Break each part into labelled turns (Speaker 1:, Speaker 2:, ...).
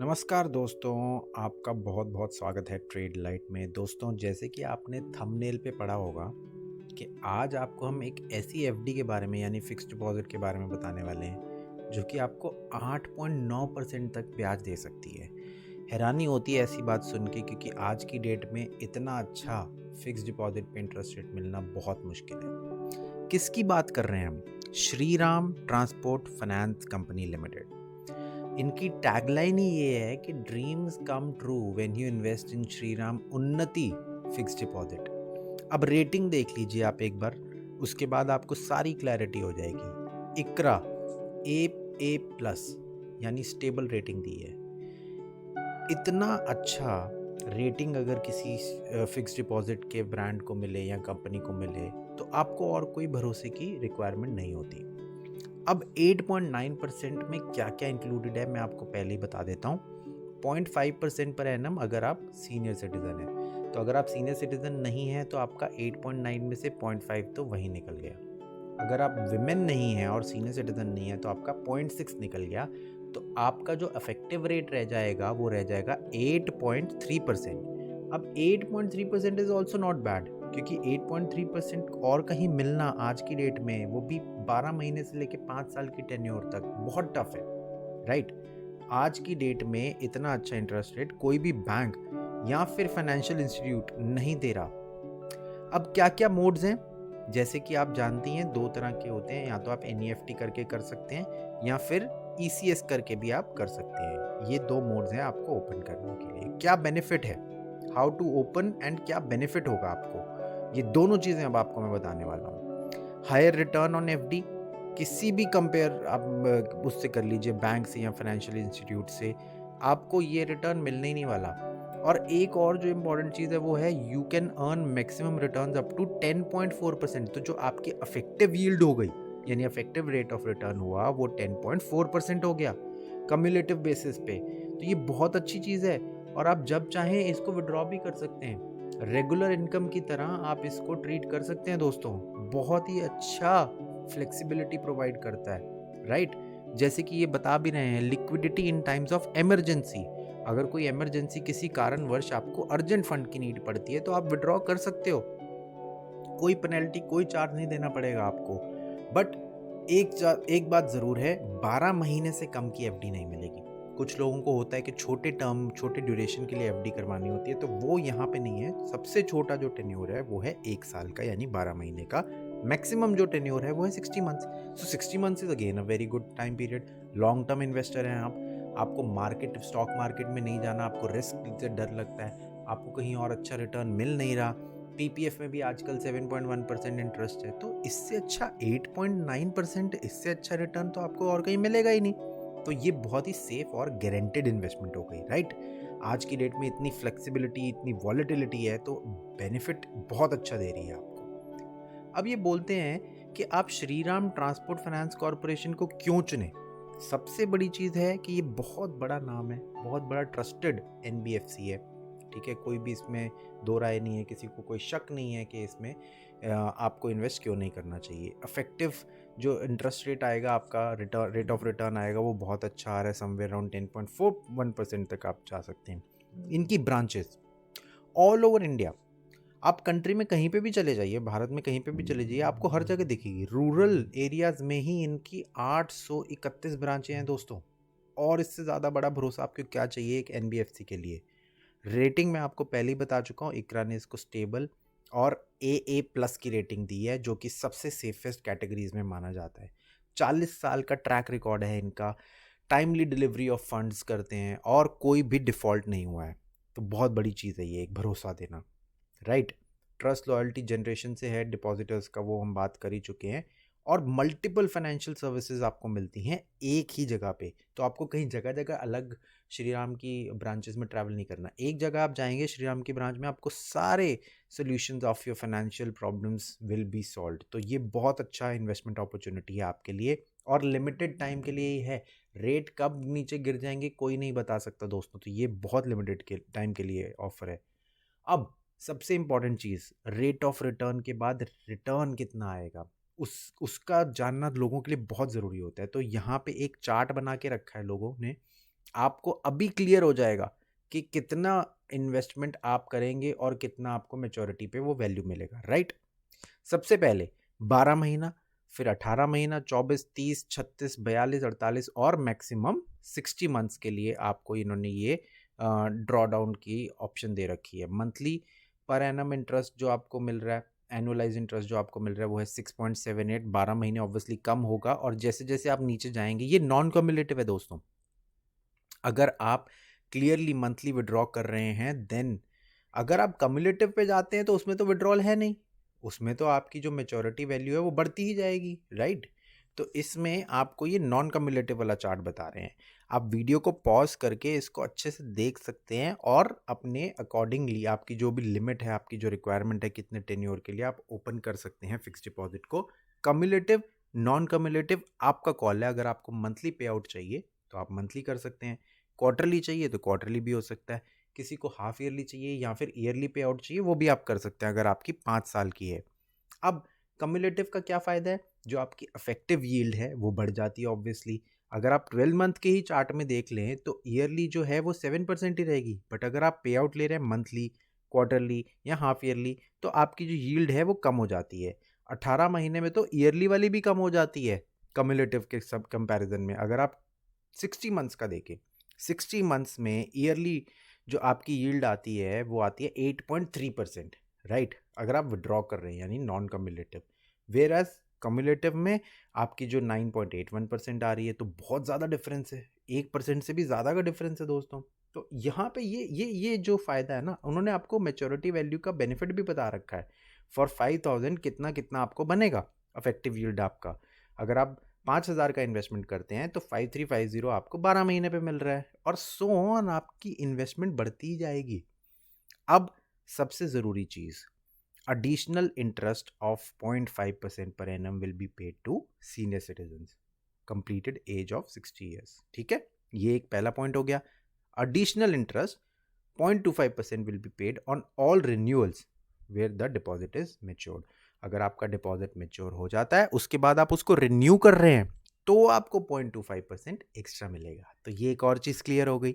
Speaker 1: नमस्कार दोस्तों, आपका बहुत बहुत स्वागत है ट्रेड लाइट में। दोस्तों, जैसे कि आपने थंबनेल पे पढ़ा होगा कि आज आपको हम एक ऐसी एफडी के बारे में यानी फिक्स्ड डिपॉजिट के बारे में बताने वाले हैं जो कि आपको 8.9% तक ब्याज दे सकती है। हैरानी होती है ऐसी बात सुन के, क्योंकि आज की डेट में इतना अच्छा फिक्स्ड डिपॉजिट पे इंटरेस्ट रेट मिलना बहुत मुश्किल है। किसकी बात कर रहे हैं हम? Shriram transport finance company limited. इनकी टैगलाइन ही ये है कि dreams come true when you invest in Shriram उन्नति फिक्स्ड डिपॉजिट। अब रेटिंग देख लीजिए आप एक बार, उसके बाद आपको सारी क्लैरिटी हो जाएगी। इकरा ए प्लस यानी स्टेबल रेटिंग दी है। इतना अच्छा रेटिंग अगर किसी फिक्स्ड डिपॉजिट के ब्रांड को मिले या कंपनी को मिले तो आपको और कोई भरोसे की रिक्वायरमेंट नहीं होती। अब 8.9% में क्या क्या इंक्लूडेड है मैं आपको पहले ही बता देता हूँ। 0.5% पर एनम अगर आप सीनियर सिटीजन हैं, तो अगर आप सीनियर सिटीजन नहीं हैं तो आपका 8.9 में से 0.5 तो वही निकल गया। अगर आप विमेन नहीं हैं और सीनियर सिटीजन नहीं है तो आपका 0.6 निकल गया। तो आपका जो इफेक्टिव रेट रह जाएगा वो रह जाएगा 8.3%। अब 8.3% इज ऑल्सो नॉट बैड, क्योंकि 8.3% और कहीं मिलना आज की डेट में, वो भी 12 महीने से लेके 5 साल की टेन्योर तक, बहुत टफ है। राइट? आज की डेट में इतना अच्छा इंटरेस्ट रेट कोई भी बैंक या फिर फाइनेंशियल इंस्टीट्यूट नहीं दे रहा। अब क्या क्या मोड्स हैं, जैसे कि आप जानती हैं दो तरह के होते हैं, या तो आप एनईएफटी करके कर सकते हैं या फिर ईसीएस करके भी आप कर सकते हैं। ये दो मोड्स हैं आपको ओपन करने के लिए। क्या बेनिफिट है, हाउ टू ओपन एंड क्या बेनिफिट होगा आपको, ये दोनों चीज़ें अब आपको मैं बताने वाला हूँ। हायर रिटर्न ऑन एफडी, किसी भी कंपेयर आप उससे कर लीजिए, बैंक से या फाइनेंशियल इंस्टीट्यूट से, आपको ये रिटर्न मिलने ही नहीं वाला। और एक और जो इम्पोर्टेंट चीज़ है वो है you can earn maximum returns up to 10.4%। तो जो आपकी अफेक्टिव यील्ड हो गई, यानी अफेक्टिव रेट ऑफ रिटर्न हुआ, वो 10.4% हो गया कम्युलेटिव बेसिस पे। तो ये बहुत अच्छी चीज़ है और आप जब चाहें इसको विड्रॉ भी कर सकते हैं। रेगुलर इनकम की तरह आप इसको ट्रीट कर सकते हैं दोस्तों। बहुत ही अच्छा फ्लेक्सिबिलिटी प्रोवाइड करता है। राइट? जैसे कि ये बता भी रहे हैं, liquidity in times of emergency. अगर कोई इमरजेंसी किसी कारणवश आपको अर्जेंट फंड की नीड पड़ती है तो आप विड्रॉ कर सकते हो। कोई पेनल्टी, कोई चार्ज नहीं देना पड़ेगा आपको। बट एक बात ज़रूर है, 12 महीने से कम की एफडी नहीं मिलेगी। कुछ लोगों को होता है कि छोटे टर्म, छोटे ड्यूरेशन के लिए एफडी करवानी होती है, तो वो यहाँ पे नहीं है। सबसे छोटा जो टेन्योर है वो है 1 साल का, यानी 12 महीने का। मैक्सिमम जो टेन्योर है वो है 60 months. So 60 months is again a very good time period. Long term investor हैं आप, आपको स्टॉक मार्केट में नहीं जाना, आपको रिस्क से डर लगता है, आपको कहीं और अच्छा रिटर्न मिल नहीं रहा। पीपीएफ में भी आजकल 7.1% इंटरेस्ट है, तो इससे अच्छा 8.9%, इससे अच्छा रिटर्न तो आपको और कहीं मिलेगा ही नहीं। तो ये बहुत ही सेफ और गारंटेड इन्वेस्टमेंट हो गई। राइट? आज की डेट में इतनी फ्लेक्सिबिलिटी, इतनी वॉलेटिलिटी है, तो बेनिफिट बहुत अच्छा दे रही है आपको। अब ये बोलते हैं कि आप श्रीराम ट्रांसपोर्ट फाइनेंस कॉरपोरेशन को क्यों चुने। सबसे बड़ी चीज़ है कि ये बहुत बड़ा नाम है, बहुत बड़ा ट्रस्टेड एनबीएफसी है। ठीक है, कोई भी इसमें दो राय नहीं है, किसी को कोई शक नहीं है कि इसमें आपको इन्वेस्ट क्यों नहीं करना चाहिए। इफेक्टिव जो इंटरेस्ट रेट आएगा, आपका रेट ऑफ रिटर्न आएगा, वो बहुत अच्छा आ रहा है, समवेयर अराउंड 10.41% तक आप जा सकते हैं। इनकी ब्रांचेस ऑल ओवर इंडिया, आप कंट्री में कहीं पे भी चले जाइए, भारत में कहीं पे भी चले जाइए, आपको हर जगह दिखेगी। रूरल एरियाज में ही इनकी 831 ब्रांचें हैं दोस्तों। और इससे ज़्यादा बड़ा भरोसा आपको क्या चाहिए एक एनबीएफसी के लिए। रेटिंग मैं आपको पहले ही बता चुका हूँ, इकरा ने इसको स्टेबल और ए प्लस की रेटिंग दी है, जो कि सबसे सेफेस्ट कैटेगरीज में माना जाता है। 40 साल का ट्रैक रिकॉर्ड है इनका। टाइमली डिलीवरी ऑफ फंड्स करते हैं और कोई भी डिफ़ॉल्ट नहीं हुआ है। तो बहुत बड़ी चीज़ है ये, एक भरोसा देना। राइट? ट्रस्ट लॉयल्टी जनरेशन से है डिपॉजिटर्स का, वो हम बात कर ही चुके हैं। और मल्टीपल फाइनेंशियल सर्विसेज आपको मिलती हैं एक ही जगह पे, तो आपको कहीं जगह जगह अलग श्रीराम की ब्रांचेस में ट्रैवल नहीं करना। एक जगह आप जाएंगे श्रीराम की ब्रांच में, आपको सारे solutions of your financial problems will be solved. तो ये बहुत अच्छा इन्वेस्टमेंट अपॉर्चुनिटी है आपके लिए, और लिमिटेड टाइम के लिए ही है। रेट कब नीचे गिर जाएंगे कोई नहीं बता सकता दोस्तों, तो ये बहुत लिमिटेड के टाइम के लिए ऑफर है। अब सबसे important cheese, rate of return के बाद रिटर्न कितना आएगा, उसका जानना लोगों के लिए बहुत ज़रूरी होता है। तो यहाँ पे एक चार्ट बना के रखा है लोगों ने, आपको अभी क्लियर हो जाएगा कि कितना इन्वेस्टमेंट आप करेंगे और कितना आपको मैच्योरिटी पे वो वैल्यू मिलेगा, राइट? सबसे पहले 12 महीना, फिर 18 महीना, 24, 30, 36, 42, 48 और मैक्सिमम 60 मंथ्स के लिए आपको इन्होंने ये ड्रॉ डाउन की ऑप्शन दे रखी है। मंथली पर एनम इंटरेस्ट जो आपको मिल रहा है, एनुअलाइज इंटरेस्ट जो आपको मिल रहा है वो है 6.78। 12 महीने ऑब्वियसली कम होगा, और जैसे जैसे आप नीचे जाएंगे, ये नॉन कम्युलेटिव है दोस्तों। अगर आप क्लियरली मंथली विड्रॉ कर रहे हैं देन, अगर आप कम्युलेटिव पे जाते हैं तो उसमें तो विड्रॉल है नहीं, उसमें तो आपकी जो मेच्योरिटी वैल्यू है वो बढ़ती ही जाएगी, राइट? तो इसमें आपको ये नॉन कम्युलेटिव वाला चार्ट बता रहे हैं। आप वीडियो को पॉज करके इसको अच्छे से देख सकते हैं और अपने अकॉर्डिंगली आपकी जो भी लिमिट है, आपकी जो रिक्वायरमेंट है कितने टेन्योर के लिए, आप ओपन कर सकते हैं फिक्स डिपॉजिट को। कम्युलेटिव, नॉन कम्युलेटिव आपका कॉल है। अगर आपको मंथली पे आउट चाहिए तो आप मंथली कर सकते हैं, क्वार्टरली चाहिए तो क्वार्टरली भी हो सकता है, किसी को हाफ ईयरली चाहिए या फिर ईयरली पे आउट चाहिए वो भी आप कर सकते हैं अगर आपकी 5 साल की है। अब कम्युलेटिव का क्या फ़ायदा है? जो आपकी इफेक्टिव यील्ड है वो बढ़ जाती है ऑब्वियसली। अगर आप 12 मंथ के ही चार्ट में देख लें तो ईयरली जो है वो 7% ही रहेगी, बट अगर आप पे आउट ले रहे हैं मंथली, क्वार्टरली या हाफ ईयरली तो आपकी जो यील्ड है वो कम हो जाती है। 18 महीने में तो ईयरली वाली भी कम हो जाती है कम्युलेटिव के सब कंपैरिजन में। अगर आप 60 मंथ्स का देखें, 60 मंथ्स में ईयरली जो आपकी यील्ड आती है वो आती है 8.3%, राइट? अगर आप विड्रॉ कर रहे हैं यानी non cumulative. Whereas cumulative में आपकी जो 9.81% आ रही है, तो बहुत ज़्यादा डिफरेंस है, 1% से भी ज़्यादा का डिफरेंस है दोस्तों। तो यहाँ पे ये जो फ़ायदा है ना, उन्होंने आपको मेच्योरिटी वैल्यू का बेनिफिट भी बता रखा है। फॉर 5,000 कितना कितना आपको बनेगा इफेक्टिव यील्ड आपका। अगर आप 5,000 का इन्वेस्टमेंट करते हैं तो 5350 आपको 12 महीने पे मिल रहा है, और सो ऑन आपकी इन्वेस्टमेंट बढ़ती ही जाएगी। अब सबसे ज़रूरी चीज़, additional interest of 0.5% per annum will be paid to senior citizens completed age of 60 years। ठीक है, ये एक पहला पॉइंट हो गया। additional interest 0.25% will be paid on all renewals where the deposit is matured। अगर आपका डिपॉजिट मेच्योर हो जाता है उसके बाद आप उसको रिन्यू कर रहे हैं तो आपको 0.25% एक्स्ट्रा मिलेगा। तो ये एक और चीज़ क्लियर हो गई।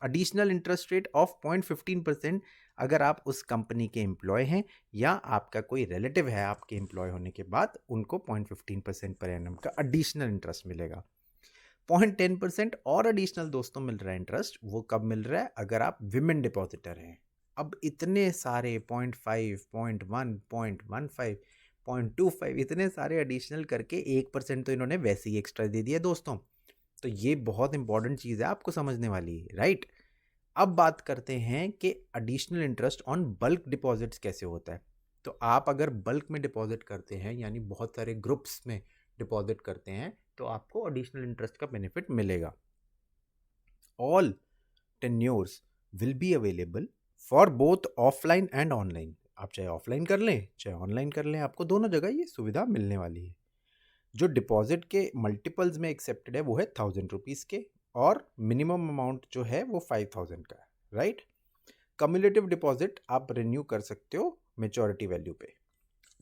Speaker 1: एडिशनल इंटरेस्ट रेट ऑफ 0.15% अगर आप उस कंपनी के एम्प्लॉय हैं या आपका कोई रिलेटिव है आपके एम्प्लॉय होने के बाद, उनको 0.15% पर एनम का एडिशनल इंटरेस्ट मिलेगा। 0.10% और एडिशनल दोस्तों मिल रहा है इंटरेस्ट, वो कब मिल रहा है? अगर आप विमेन डिपॉजिटर हैं। अब इतने सारे 0.5, 0.1, 0.15, 0.25 इतने सारे एडिशनल करके 1% तो इन्होंने वैसे ही एक्स्ट्रा दे दिया दोस्तों। तो ये बहुत इंपॉर्टेंट चीज़ है आपको समझने वाली, राइट? अब बात करते हैं कि additional interest on bulk deposits कैसे होता है। तो आप अगर बल्क में डिपॉजिट करते हैं यानी बहुत सारे ग्रुप्स में डिपॉजिट करते हैं तो आपको एडिशनल इंटरेस्ट का बेनिफिट मिलेगा। All tenures will be available for both offline and online. आप चाहे ऑफलाइन कर लें चाहे ऑनलाइन कर लें, आपको दोनों जगह ये सुविधा मिलने वाली है। जो डिपॉजिट के मल्टीपल्स में एक्सेप्टेड है वो है 1,000 रुपीज़ के, और मिनिमम अमाउंट जो है वो 5,000 का है, राइट? कम्युलेटिव डिपॉजिट आप रिन्यू कर सकते हो मेच्योरिटी वैल्यू पे।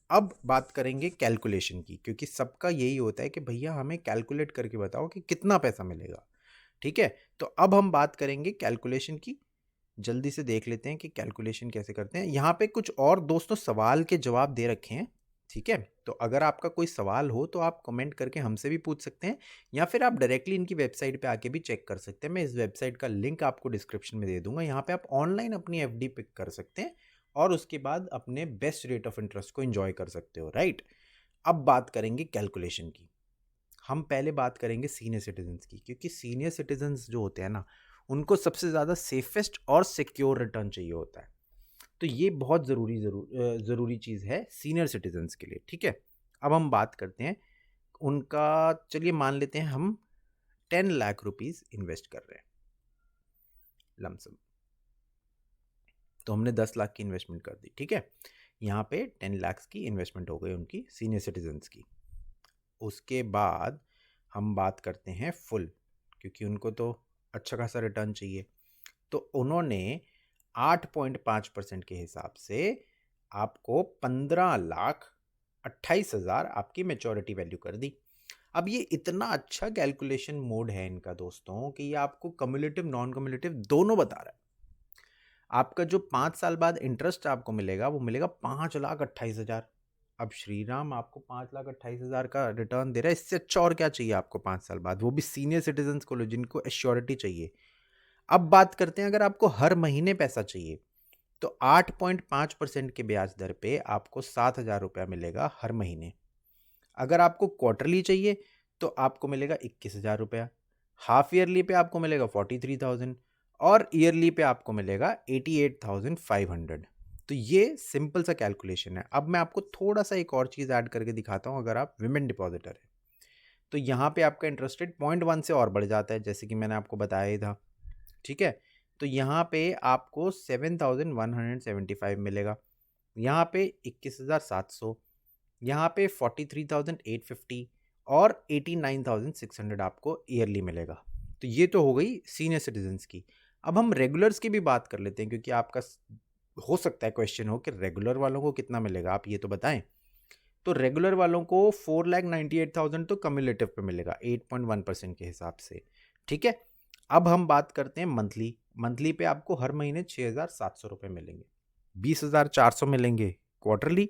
Speaker 1: अब बात करेंगे कैलकुलेशन की, क्योंकि सबका यही होता है कि भैया हमें कैलकुलेट करके बताओ कि कितना पैसा मिलेगा। ठीक है, तो अब हम बात करेंगे कैलकुलेशन की। जल्दी से देख लेते हैं कि कैलकुलेशन कैसे करते हैं। यहाँ पे कुछ और दोस्तों सवाल के जवाब दे रखे हैं, ठीक है? तो अगर आपका कोई सवाल हो तो आप कमेंट करके हमसे भी पूछ सकते हैं, या फिर आप डायरेक्टली इनकी वेबसाइट पे आके भी चेक कर सकते हैं। मैं इस वेबसाइट का लिंक आपको डिस्क्रिप्शन में दे दूंगा। यहाँ पे आप ऑनलाइन अपनी एफडी पिक कर सकते हैं और उसके बाद अपने बेस्ट रेट ऑफ इंटरेस्ट को एंजॉय कर सकते हो, राइट? अब बात करेंगे कैलकुलेशन की। हम पहले बात करेंगे सीनियर सिटीजन्स की, क्योंकि सीनियर सिटीजन्स जो होते हैं ना, उनको सबसे ज़्यादा सेफेस्ट और सिक्योर रिटर्न चाहिए होता है। तो ये बहुत ज़रूरी चीज़ है सीनियर सिटीजन्स के लिए, ठीक है? अब हम बात करते हैं उनका। चलिए मान लेते हैं हम 10 लाख रुपीज़ इन्वेस्ट कर रहे हैं लमसम। तो हमने 10 लाख की इन्वेस्टमेंट कर दी, ठीक है? यहाँ पे 10 लाख की इन्वेस्टमेंट हो गई उनकी सीनियर सिटीजन्स की। उसके बाद हम बात करते हैं फुल, क्योंकि उनको तो अच्छा खासा रिटर्न चाहिए। तो उन्होंने 8.5% के हिसाब से आपको 15,28,000 आपकी मेच्योरिटी वैल्यू कर दी। अब ये इतना अच्छा कैलकुलेशन मोड है इनका दोस्तों कि ये आपको कम्युलेटिव नॉन कम्युलेटिव दोनों बता रहा है। आपका जो 5 साल बाद इंटरेस्ट आपको मिलेगा वो मिलेगा 5,28,000। अब श्रीराम आपको 5,28,000 का रिटर्न दे रहा है, इससे अच्छा और क्या चाहिए आपको 5 साल बाद, वो भी सीनियर सिटीजन्स को लो जिनको एश्योरिटी चाहिए। अब बात करते हैं अगर आपको हर महीने पैसा चाहिए तो 8.5% के ब्याज दर पे आपको 7,000 रुपया मिलेगा हर महीने। अगर आपको क्वार्टरली चाहिए तो आपको मिलेगा 21,000 रुपया, हाफ ईयरली पे आपको मिलेगा 43,000 और ईयरली पे आपको मिलेगा 88,500। तो ये सिंपल सा कैलकुलेशन है। अब मैं आपको थोड़ा सा एक और चीज़ ऐड करके दिखाता हूँ। अगर आप विमेन डिपॉजिटर है तो यहाँ पे आपका इंटरेस्ट रेट 0.1 से और बढ़ जाता है, जैसे कि मैंने आपको बताया ही था। ठीक है, तो यहाँ पे आपको 7,175 मिलेगा, यहाँ पे 21,700, यहाँ पे 43,850 और 89,600 आपको ईयरली मिलेगा। तो ये तो हो गई सीनियर सिटीजन्स की। अब हम रेगुलर्स की भी बात कर लेते हैं, क्योंकि आपका हो सकता है क्वेश्चन हो कि रेगुलर वालों को कितना मिलेगा, आप ये तो बताएं। तो रेगुलर वालों को 4,98,000 तो कम्युलेटिव पे मिलेगा 8.1% के हिसाब से। ठीक है, अब हम बात करते हैं मंथली। मंथली पे आपको हर महीने 6,700 रुपये मिलेंगे, 20,400 मिलेंगे क्वार्टरली,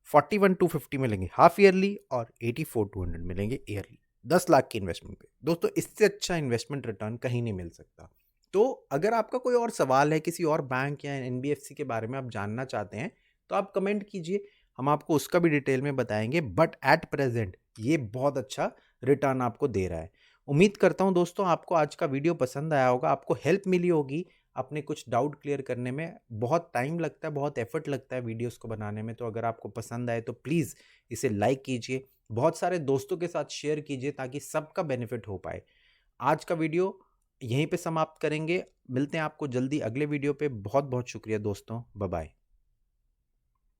Speaker 1: 41,250 मिलेंगे हाफ ईयरली और 84,200 मिलेंगे ईयरली। 10 लाख की इन्वेस्टमेंट पे दोस्तों इससे अच्छा इन्वेस्टमेंट रिटर्न कहीं नहीं मिल सकता। तो अगर आपका कोई और सवाल है किसी और बैंक या एनबीएफसी के बारे में आप जानना चाहते हैं तो आप कमेंट कीजिए, हम आपको उसका भी डिटेल में बताएंगे। बट एट प्रेजेंट ये बहुत अच्छा रिटर्न आपको दे रहा है। उम्मीद करता हूं दोस्तों आपको आज का वीडियो पसंद आया होगा, आपको हेल्प मिली होगी अपने कुछ डाउट क्लियर करने में। बहुत टाइम लगता है, बहुत एफर्ट लगता है वीडियोस को बनाने में, तो अगर आपको पसंद आए तो प्लीज़ इसे लाइक कीजिए, बहुत सारे दोस्तों के साथ शेयर कीजिए ताकि सबका बेनिफिट हो पाए। आज का वीडियो यहीं पे समाप्त करेंगे, मिलते हैं आपको जल्दी अगले वीडियो पे। बहुत बहुत शुक्रिया दोस्तों, बाय बाय।